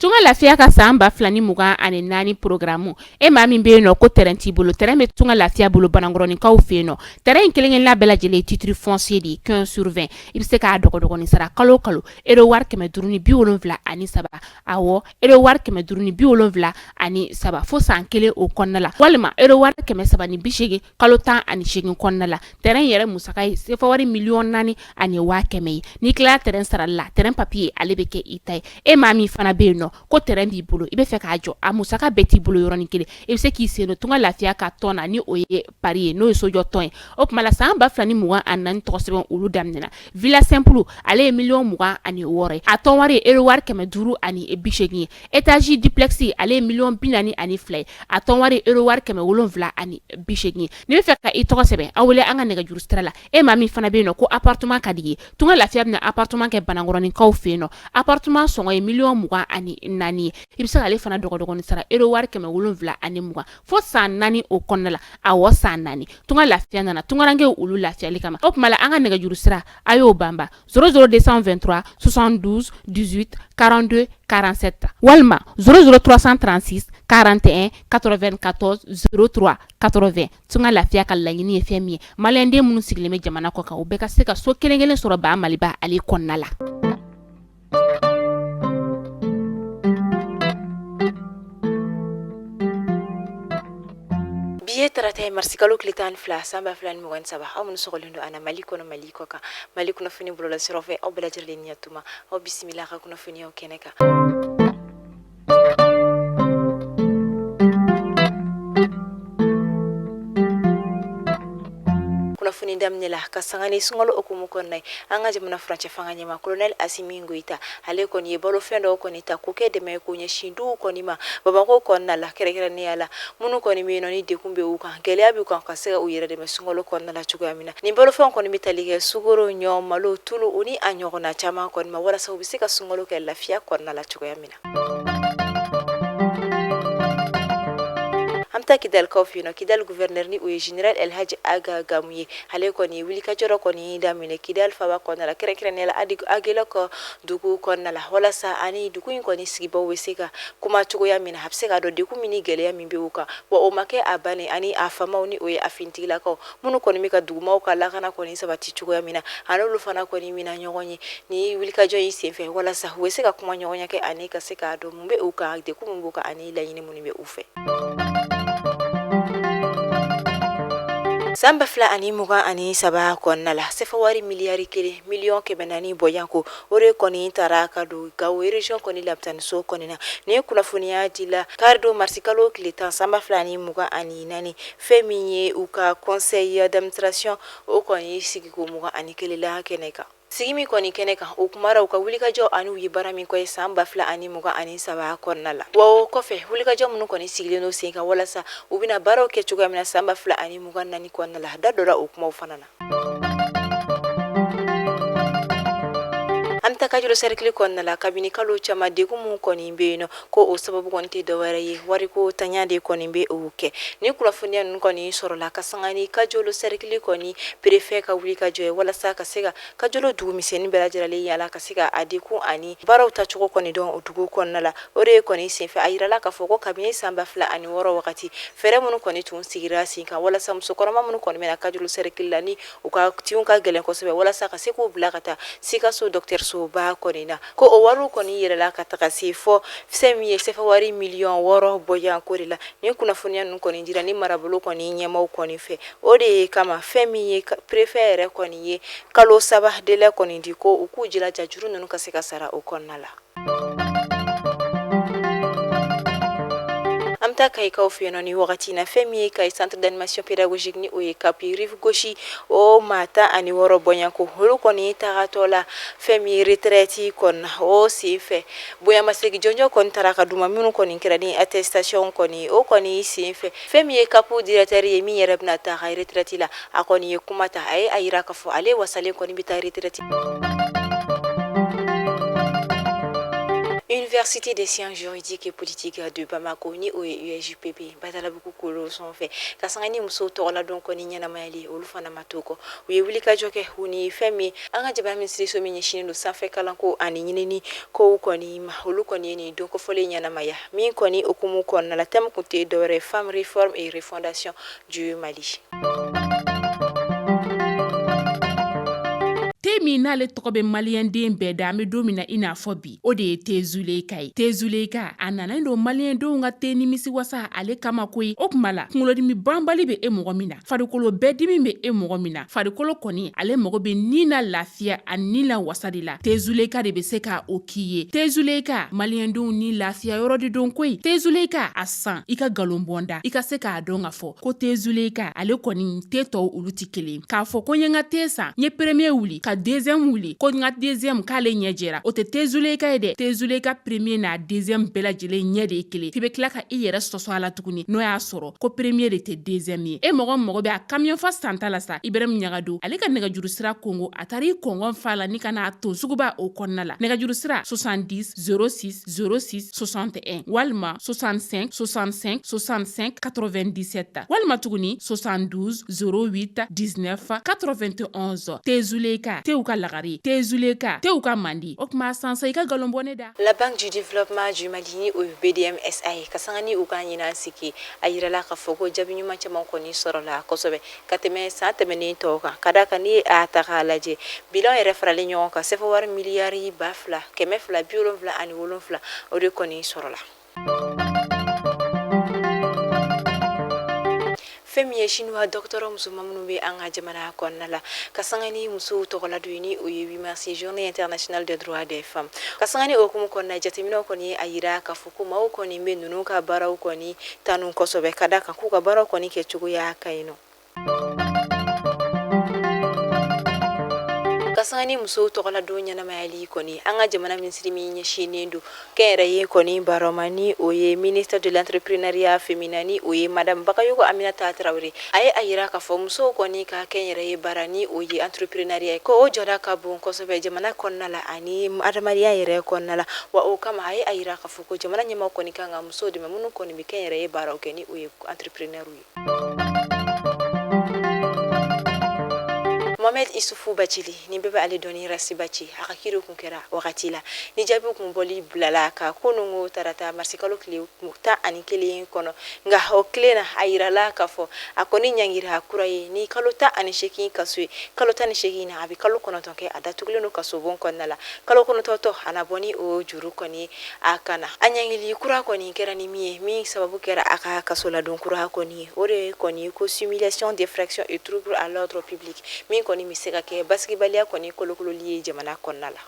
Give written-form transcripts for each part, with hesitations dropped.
tunga lafiya ka san 2024 programme e ma min be no ko terrain ti bolo terrain me tunga lafiya bolo banangoroni kaw fe no terrain kelen la bela jele titre foncier di 15/20 ibe se ka dogo ni sara kalo ero war keme duruni bi wolonvla ani saba awo ero war keme duruni bi wolonvla ani saba fo san kele o konnala walma ero war keme saba ni bishege kalo tan ani shegin konnala terrain yere musakai se fa wari million nani ani wa keme ni kla terrain sara la terrain papier ale be ke itay e mami fana be no ko terrain bi bolo ibe fe ka jo a musaka beti bolo yoroni kele e se ki se no tunga lafiya ka tona ni oye parie no so jo ton o kuma la san ba flani muwa anan to sebon ulu damnena villa simple ale million muwa ani wore a ton wari ero war keme duru ani e bishegi etage duplexi ale million binani ani flay a ton wari ero war keme wolonvla ani bishegi ni fe ka i to sebe awle anga nega juru strala e mami fana be no ko appartement kadi tunga lafiya na appartement ke banangoroni kaw fe no appartement songo e million muwa ani nani ibisa ale fana dogo ni sara ero war keme wolonvla ani muwa fo san nani o konnala a wo san nani tunga lafiya nana tunga range ulu lafiya likama op mala anga nega juru stra ayo bamba 00223 72 18 42 47 walma 00336 41 94 03 80 tunga lafiya ka lagini e femi malende munu sigleme jamana ko ka ubeka seka so kelengelen soro ba maliba ali konnala biye tarata marsikalo klitan fla samba flan mo wan sabah amun sogolindo ana maliko no maliko ka maliko no fini bulola sirofe o bela jirle nyatuma o bismillah ka kuno fini o keneka funi damne la kasangani sungolo okumu konnay anga jamana france fanganya ma colonel Assimi Goïta ale kon ye bolo fendo kon ita kuke de me ko nyeshindu konima baba ko konna la kere ne ala munu kon mi no ni de kumbe uka gele abi kan kasega uyere de me sungolo konna la chugo amina ni bolo fen kon mi talige sugoro nyomalo tulu uni anyogo na chama kon ma wala sabu bisika sungolo ke la fia konna la chugo amina amta kidal kofino kidal gouverneur ni ou général El Hadji Aga Gamuye hale koni wili ka joro koni damine kidal fawa kona la kere ne la adi agela ko dugu kona la wala sa ani dugu koni sigibo wesega kuma chugo ya mina hapsega do de kumini gele ya mimbe uka wa o make abane ani afama oni oye afintila ko munu koni mika dugu ma uka la kana koni sabati chugo ya mina anolu fana koni mina nyogonyi ni wili ka joyi sefe wala sa wesega kuma nyogonya ke ani ka seka do mumbe uka de kumumbuka ani la yini munibe ufe samba fla ani muga ani saba konna la sefa wari miliyari kele million ke benani boyanko ore koni taraka do gawo region koni laptan so koni na ne kuna funia dila cardo marsikalo klitan samba fla ani muga ani nani feminye uka conseil d'administration o koni sigiko muga ani kele la keneka sigimi koni keneka ukumara uka wulika jo anu yibara min koy samba fla ani muga ani saba konnala wo kofe wulika jo munu koni sigleno senka wala sa ubina baro ke chuga mina samba fla ani muga nani konnala dadora ukuma ufanana amta kajulo cercle konna la kabini kalo chama de gumu koni mbeno ko o sababu konti do warayi wari ko tanyade koni mbe uke ni kula funia koni soro la kasangani kajulo cercle koni préfet ka wuli ka joye wala sa ka sega kajulo dugu miseni bela jirale yala ka sega adiku ani baraw ta chuko koni don dugu konna la ore koni sefe ayira la ka foko kabini samba fla ani woro wakati fere munu koni tun sigira sinka wala sa musokoroma munu koni mena kajulo cercle la ni uka tiunka gelen ko sebe wala sa ka seku blakata sika so docteur so ba konina ko o waru koni yere la kataka sifo semi sefa wari million woro boyan korila ni kuna funya nun koni jira ni marabulo koni nyema koni fe ode kama femi préfère koni ye kalo saba de la koni diko ukujila jajuru nun kaseka sara okonnala amta kay kaw fieno ni wakati na femi kay centre d'animation pédagogique ni oye kapi rive gauche o mata ani woro bonyanko hulu koni taratola femi retraite kon o sife boya masegi jonjo kon taraka duma minu koni kirani attestation koni o koni sife femi kapu directeur yemi yerebna ta retraite la akoni kumata ay ayira ka fo ale wasale koni bita retraite Université des sciences juridiques et politiques de Bamako ni o USJPB batala buku kolo son fait kasangani muso to la don ko ni nyana mayali olu fana matoko we wuli ka joke huni femi anga jaba ministre so mi nyishini do sanfe kalanko ani nyini ko ko ni ma olu ko ni don ko fole nyana maya mi ko ni okumu ko na la thème côté de réforme et refondation du Mali. Temi n'ale tɔgɔ bɛ maliyɛn den bɛɛ da an bɛ don min na i n'a fɔ bi o de ye Tezuleka ye. Tezuleka a nana don maliyɛn denw ka te nimisi wasa ale kama koyi o kuma la kunkolodimi banbali bɛ e mɔgɔ min na farikolo bɛɛ dimi bɛ e mɔgɔ min na farikolo kɔni ale mɔgɔ bɛ ni na lafiya ani ni la wasa de la Tezuleka de bɛ se ka o k'i ye. Tezuleka maliyɛn denw ni lafiya yɔrɔ de don koyi Tezuleka a san i ka galon bɔnda i ka se k'a dɔn ka fɔ ko Tezuleka ale kɔni te tɔw olu ti kelen k'a fɔ ko n ye n ka te san n ye premier wuli ka deuxième wuli ko n ka deuxième k'ale ɲɛ jɛra o tɛ Tezuleka ye dɛ Tezuleka premier n'a deuxième bɛɛ lajɛlen ɲɛ de ye kelen f'i bɛ tila ka i yɛrɛ sɔsɔ a la tuguni n'o y'a sɔrɔ ko premier de tɛ deuxième ye e mɔgɔ bɛ a camion fa santa la sa Ibɛrɛmu Ɲagadu ale ka nɛgɛjuru sira kongo a taara i kɔngɔn fa la ni ka n'a ton suguba o kɔnɔna la nɛgɛjuru sira 70 06 06 61 walima 65 65 65 97 walima tuguni 72 08 19 91 Tezuleka tew ka lagari Tezuleka tew ka mandi o kuma sansa i ka galonbɔne da. La Banque du Développement du Mali o BDMSA kasangani u ka ɲina sigi a yirala ka fɔ ko jaabi ɲuman caman kɔni sɔrɔla kosɛbɛ ka tɛmɛ san tɛmɛnen tɔw kan ka da kan ni a ta k'a lajɛ bilan yɛrɛ faralen ɲɔgɔn kan sefa wari miliyari 2,277 o de kɔni sɔrɔla. Femi ye chinois docteur musulman minnu bɛ an ka jamana kɔnɔna la ka sanga ni musow tɔgɔla don ni o ye 8 mars journée internationale des droits des femmes ka sanga ni okumu kɔnɔna jateminɛw kɔni ye a yira k'a fɔ ko maaw kɔni bɛ ninnu ka baaraw kɔni tanu kosɛbɛ ka da kan k'u ka baaraw kɔni kɛcogoya ka ɲi nɔ. Kasangani muso tɔgɔla don ɲɛnamayali kɔni an ka jamana ministre min ɲɛsinnen don kɛnyɛrɛye kɔni baroma ni o ye ministre de l'entrepreneuriat féminin ni o ye madame Bakayogo Aminata Traoré a ye a yira k'a fɔ musow kɔni ka kɛnyɛrɛye bara ni o ye entrepreneuriat ko o jɔda ka bon kosɛbɛ jamana kɔnɔna la ani adamadenya yɛrɛ kɔnɔna la wa o kama a ye a yira k'a fɔ ko jamana ɲɛmaw kɔni kan ka musow dɛmɛ minnu kɔni bɛ kɛnyɛrɛye baaraw kɛ ni o ye entrepreneur ye. Mohamed Issoufou Bathily ni bɛɛ bɛ ale dɔni Rasi Bathily a ka kiiri kun kɛra wagati la ni jaabi kun bɔli bilala ka kunungo tarata marsikalo tile 11 kɔnɔ nka o tile na a yirala k'a fɔ a kɔni ɲangira kura ye ni kalo 18 kaso ye kalo 18 na a bɛ kalo 9 kɛ a datugulen don kaso bon kɔnɔna la kalo 9 tɔ a na bɔ ni o juru kɔni a kana a ɲangili kura kɔni kɛra ni min ye min sababu kɛra a ka kaso ladon kura kɔni ye o de kɔni ko simulation d'infraction et trouble à l'ordre public min kɔni bɛ se ka kɛ basigibaliya kɔni kolokololi ye jamana kɔnɔna la.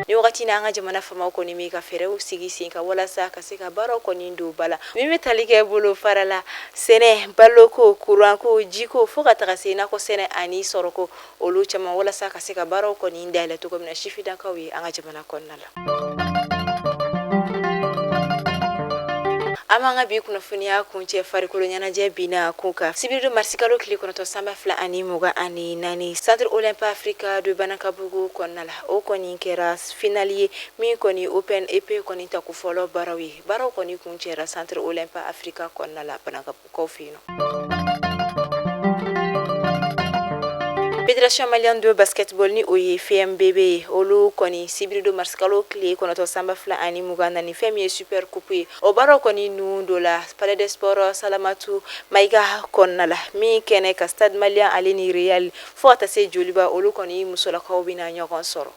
Ni wagati na an ka jamana famaw kɔni bɛ ka fɛɛrɛw sigi sen kan walasa ka se ka baaraw kɔni don ba la min bɛ tali kɛ bolo fara la sɛnɛ baloko kuranko jiko fo ka taga se nakɔ sɛnɛ ani sɔrɔko olu caman walasa ka se ka baaraw kɔni dayɛlɛ cogo min na sifidakaw ye an ka jamana kɔnɔna la. Amanga bi kunnafoniya kuncɛ farikolo ɲɛnajɛ bina kun kan sibiri marsikalo tile 9 sanba 2024 centre olympique africa de Banakabugu kɔnɔna la o kɔni kɛra final ye min kɔni open ep kɔni ta ko fɔlɔ baaraw ye baaraw kɔni kuncɛra centre olympique africa kɔnɔna la Banakabugukaw fɛ yen nɔ. Fédération malienne de basketball ni o ye FMBB olu kɔni sibiri do marsikalo tile 9 sanba 2024 fɛn min ye super coupe ye o baaraw kɔni nu do la palais des sports Salamatu Maïga kɔnɔna la min kɛnɛ ka stade malien ale ni Real fo ka taa se joliba olu kɔni musolakaw bɛna ɲɔgɔn sɔrɔ.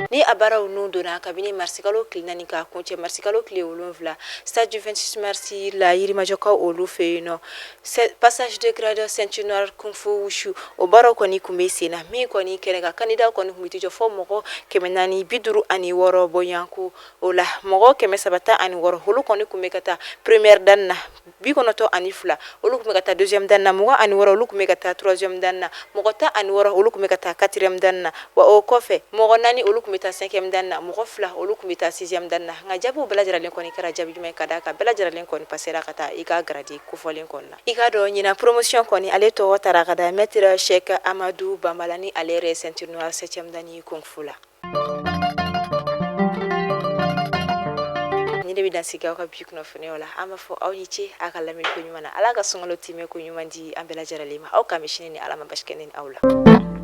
Ni a baaraw nu donna kabini marsikalo tile 4 ka kuncɛ marsikalo tile 7 stade du 26 mars la yirimajɔkaw olu fɛ yen nɔ passage de grade ceinture noire kung fu wushu o baaraw kɔni kun bɛ sen na min kɔni kɛnɛ ka candidat kɔni kun bɛ tijɔ fɔ mɔgɔ 456 bɔɲanko o la mɔgɔ 316 olu kɔni kun bɛ ka taa première dan na 92 olu kun bɛ ka taa deuxième dan na 26 olu kun bɛ ka taa troisième dan na mɔgɔ 16 olu kun bɛ ka taa quatrième dan na wa o kɔfɛ mɔgɔ 4 olu kun bɛ taa 5e dan na mɔgɔ 2 olu kun bɛ taa 6e dan na nka jaabiw bɛɛ lajɛlen kɔni kɛra jaabi jumɛn ka d'a kan bɛɛ lajɛlen kɔni passera ka taa i ka grade kofɔlen kɔni na i ka dɔn ɲina promotion kɔni ale tɔgɔ taara ka da maître Cheikh Amadou Bambala ni ale yɛrɛ ceinture noire 7e dan ni kung fu la ni de bɛ dan sigi aw ka bi kunnafoniyaw la an b'a fɔ aw ni ce a ka lamɛnni ko ɲuman na ala ka sunkalo timɛ ko ɲuman di an bɛɛ lajɛlen ma aw ka misini ni ala ma basi kɛ ni aw la